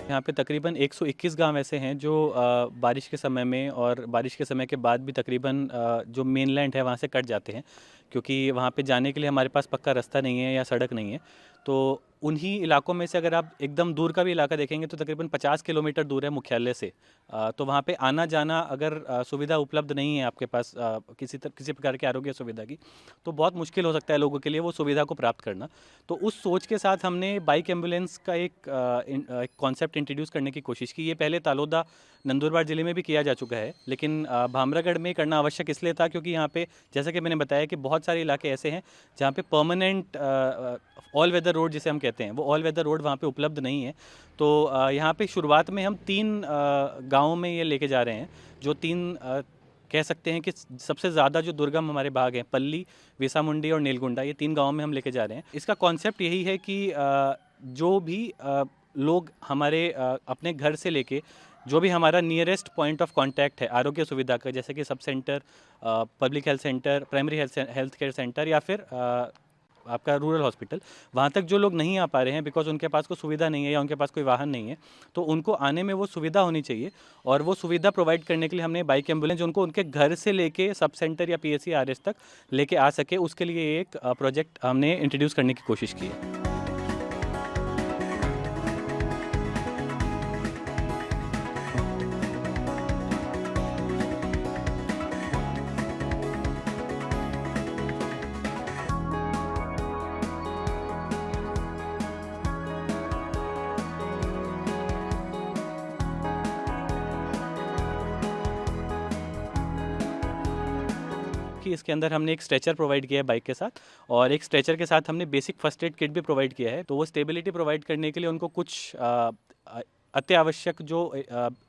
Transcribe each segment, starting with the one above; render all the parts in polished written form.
यहाँ पे तकरीबन 121 गांव ऐसे हैं जो बारिश के समय में और बारिश के समय के बाद भी तकरीबन जो मेनलैंड है वहाँ से कट जाते हैं, क्योंकि वहाँ पे जाने के लिए हमारे पास पक्का रास्ता नहीं है या सड़क नहीं है। तो उन्हीं इलाकों में से अगर आप एकदम दूर का भी इलाका देखेंगे तो तकरीबन 50 किलोमीटर दूर है मुख्यालय से। तो वहाँ पे आना जाना अगर सुविधा उपलब्ध नहीं है आपके पास किसी प्रकार की आरोग्य सुविधा की, तो बहुत मुश्किल हो सकता है लोगों के लिए वो सुविधा को प्राप्त करना। तो उस सोच के साथ हमने बाइक एम्बुलेंस का एक कॉन्सेप्ट इंट्रोड्यूस करने की कोशिश की। ये पहले तालोदा नंदुरबार ज़िले में भी किया जा चुका है, लेकिन भामरागढ़ में करना आवश्यक इसलिए था क्योंकि यहाँ पे जैसा कि मैंने बताया कि बहुत सारे इलाके ऐसे हैं जहाँ पे परमानेंट ऑल वेदर रोड जिसे हम कहते हैं, वो ऑल वेदर रोड वहाँ पे उपलब्ध नहीं है। तो यहाँ पे शुरुआत में हम 3 गाँवों में ये लेके जा रहे हैं, जो 3 कह सकते हैं कि सबसे ज़्यादा जो दुर्गम हमारे भाग हैं, पल्ली, वेसामुंडी और नीलगुंडा, ये 3 गाँवों में हम लेके जा रहे हैं। इसका कॉन्सेप्ट यही है कि जो भी लोग हमारे अपने घर से लेके जो भी हमारा नियरेस्ट पॉइंट ऑफ कांटेक्ट है आरोग्य सुविधा का, जैसे कि sub centre, public health centre, primary health care centre या फिर आपका रूरल हॉस्पिटल, वहाँ तक जो लोग नहीं आ पा रहे हैं बिकॉज उनके पास कोई सुविधा नहीं है या उनके पास कोई वाहन नहीं है, तो उनको आने में वो सुविधा होनी चाहिए। और वो सुविधा प्रोवाइड करने के लिए हमने बाइक एम्बुलेंस उनको उनके घर से लेके सब सेंटर या PSC RS तक लेके आ सके, उसके लिए एक प्रोजेक्ट हमने इंट्रोड्यूस करने की कोशिश की है। कि इसके अंदर हमने एक स्ट्रेचर प्रोवाइड किया है बाइक के साथ, और एक स्ट्रेचर के साथ हमने बेसिक फर्स्ट एड किट भी प्रोवाइड किया है। तो वो स्टेबिलिटी प्रोवाइड करने के लिए उनको कुछ अत्यावश्यक जो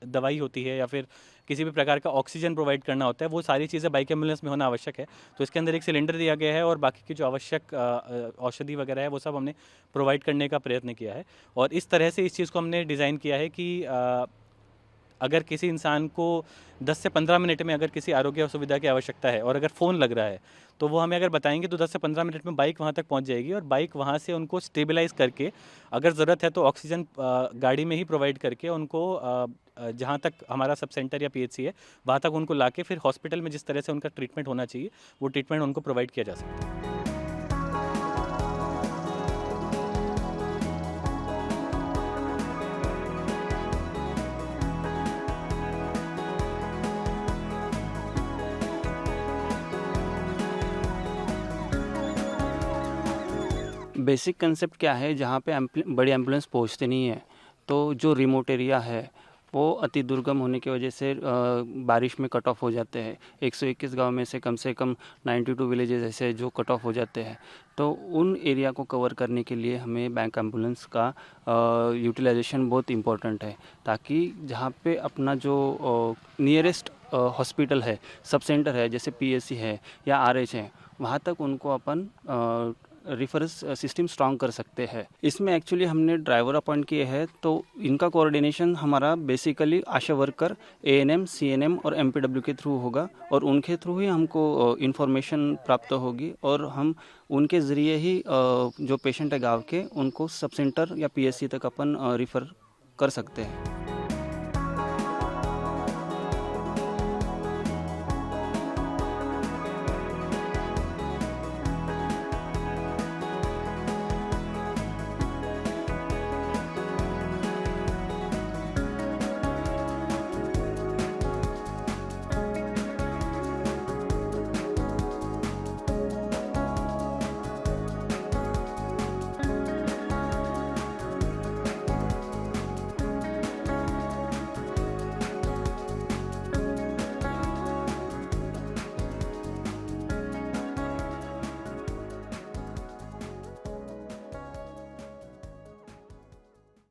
दवाई होती है या फिर किसी भी प्रकार का ऑक्सीजन प्रोवाइड करना होता है, वो सारी चीज़ें बाइक एम्बुलेंस में होना आवश्यक है। तो इसके अंदर एक सिलेंडर दिया गया है और बाकी की जो आवश्यक औषधि वगैरह है वो सब हमने प्रोवाइड करने का प्रयत्न किया है। और इस तरह से इस चीज़ को हमने डिज़ाइन किया है कि अगर किसी इंसान को 10 से 15 मिनट में अगर किसी आरोग्य सुविधा की आवश्यकता है और अगर फ़ोन लग रहा है, तो वो हमें अगर बताएंगे तो 10 से 15 मिनट में बाइक वहाँ तक पहुँच जाएगी और बाइक वहाँ से उनको स्टेबलाइज़ करके, अगर ज़रूरत है तो ऑक्सीजन गाड़ी में ही प्रोवाइड करके उनको जहाँ तक हमारा सब सेंटर या PHC है वहाँ तक उनको लाके फिर हॉस्पिटल में जिस तरह से उनका ट्रीटमेंट होना चाहिए वो ट्रीटमेंट उनको प्रोवाइड किया जा सकता है। बेसिक कंसेप्ट क्या है, जहाँ पे बड़ी एम्बुलेंस पहुँचते नहीं है, तो जो रिमोट एरिया है वो अति दुर्गम होने की वजह से बारिश में कट ऑफ हो जाते हैं। 121 गांव में से कम 92 विलेजेस ऐसे जो कट ऑफ हो जाते हैं। तो उन एरिया को कवर करने के लिए हमें बैंक एम्बुलेंस का यूटिलाइजेशन बहुत इम्पोर्टेंट है, ताकि जहाँ पे अपना जो नियरेस्ट हॉस्पिटल है, सब सेंटर है, जैसे PSC है या RH है, वहाँ तक उनको अपन रेफरेंस सिस्टम स्ट्रॉन्ग कर सकते हैं। इसमें एक्चुअली हमने ड्राइवर अपॉइंट किए हैं, तो इनका कोऑर्डिनेशन हमारा बेसिकली आशा वर्कर, ANM, CNM और MPW के थ्रू होगा, और उनके थ्रू ही हमको इन्फॉर्मेशन प्राप्त होगी और हम उनके ज़रिए ही जो पेशेंट है गाँव के, उनको सब सेंटर या PSC तक अपन रेफ़र कर सकते हैं।